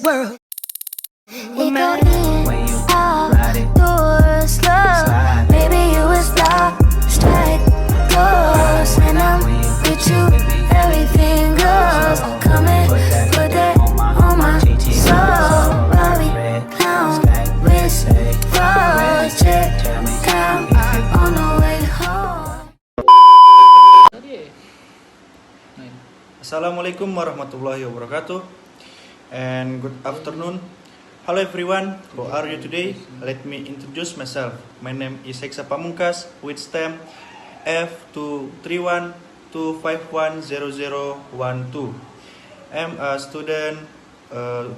world. We go in, out, doors, love. Maybe you was lost, strike goes. When I'm with you, everything goes. Come and put that on my soul. Bobby, clown, wrist, project, down on the way home. Assalamualaikum warahmatullahi wabarakatuh, and good afternoon. Hello everyone, how are you today? Let me introduce myself. My name is Heksa Pamungkas with stamp F23125100012. I'm a student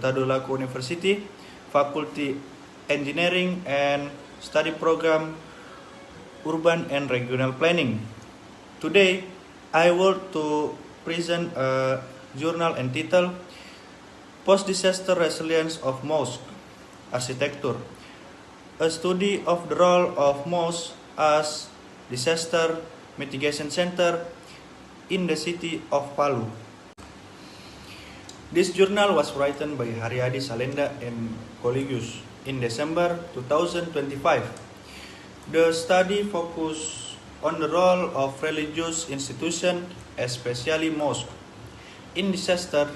Tadulako University, Faculty Engineering and Study Program Urban and Regional Planning. Today, I want to present a journal entitled Post-Disaster Resilience of Mosque Architecture, a study of the role of mosque as disaster mitigation center in the city of Palu. This journal was written by Haryadi Salenda and colleagues in December 2025. The study focused on the role of religious institutions, especially mosques, in disaster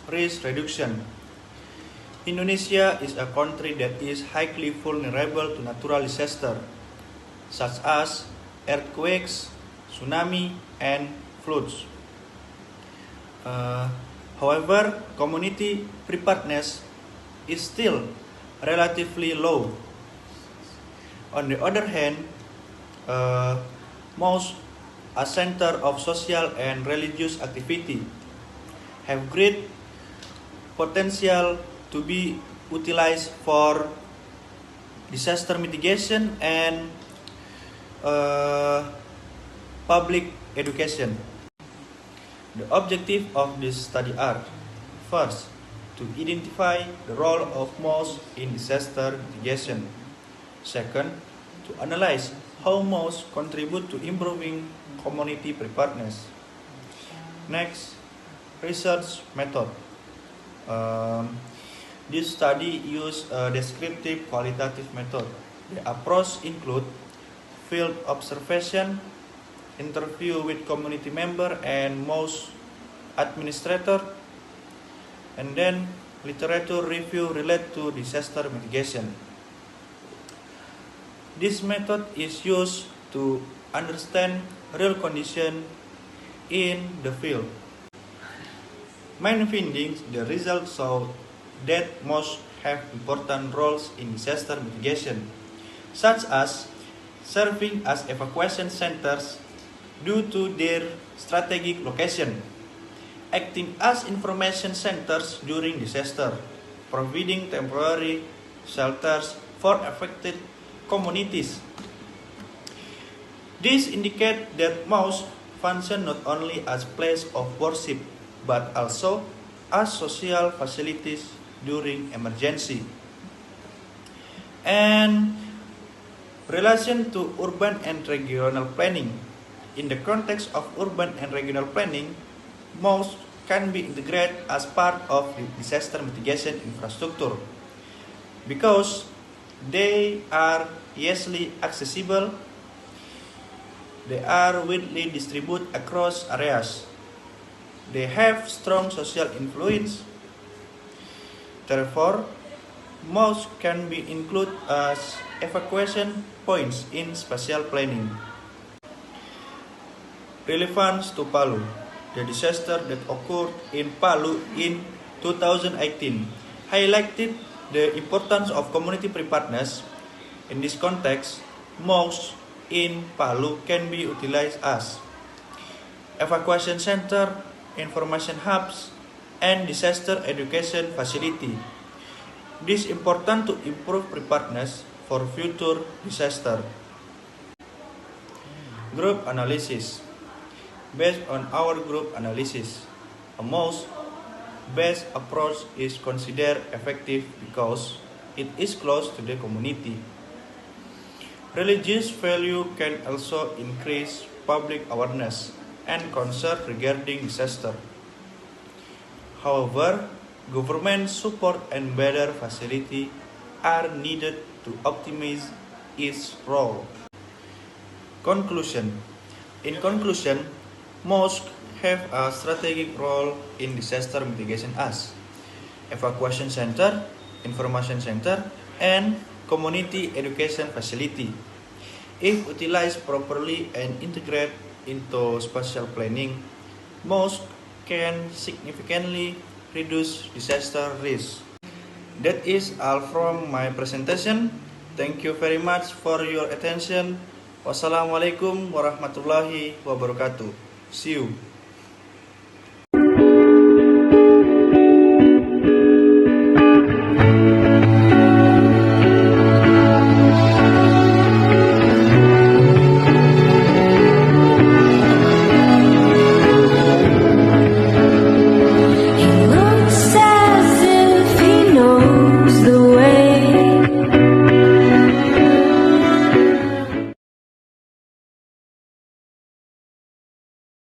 risk reduction. Indonesia is a country that is highly vulnerable to natural disaster, such as earthquakes, tsunami, and floods. However, community preparedness is still relatively low. On the other hand, mosques, a center of social and religious activity, have great potential to be utilized for disaster mitigation and public education. The objective of this study are: first, to identify the role of mosques in disaster mitigation. Second, to analyze how mosques contribute to improving community preparedness. Next, research method. This study used a descriptive qualitative method. The approach include field observation, interview with community member and mosque administrator, and then literature review related to disaster mitigation. This method is used to understand real condition in the field. Main findings, the results show that mosques have important roles in disaster mitigation, such as serving as evacuation centers due to their strategic location, acting as information centers during disaster, providing temporary shelters for affected communities. This indicates that mosques function not only as place of worship but also as social facilities during emergency. And relation to urban and regional planning. In the context of urban and regional planning, mosques can be integrated as part of the disaster mitigation infrastructure because they are easily accessible, they are widely distributed across areas, they have strong social influence. Therefore, mosques can be included as evacuation points in spatial planning. Relevance to Palu. The disaster that occurred in Palu in 2018 highlighted the importance of community preparedness. In this context, mosques in Palu can be utilized as evacuation center, information hubs, and disaster education facility. This is important to improve preparedness for future disaster. Group analysis. Based on our group analysis, a mosque-based approach is considered effective because it is close to the community. Religious value can also increase public awareness and concern regarding disaster. However, government support and better facility are needed to optimize its role. Conclusion. In conclusion, mosques have a strategic role in disaster mitigation as evacuation center, information center, and community education facility. If utilized properly and integrated into spatial planning, mosques can significantly reduce disaster risk. That is all from my presentation. Thank you very much for your attention. Wassalamualaikum warahmatullahi wabarakatuh. See you.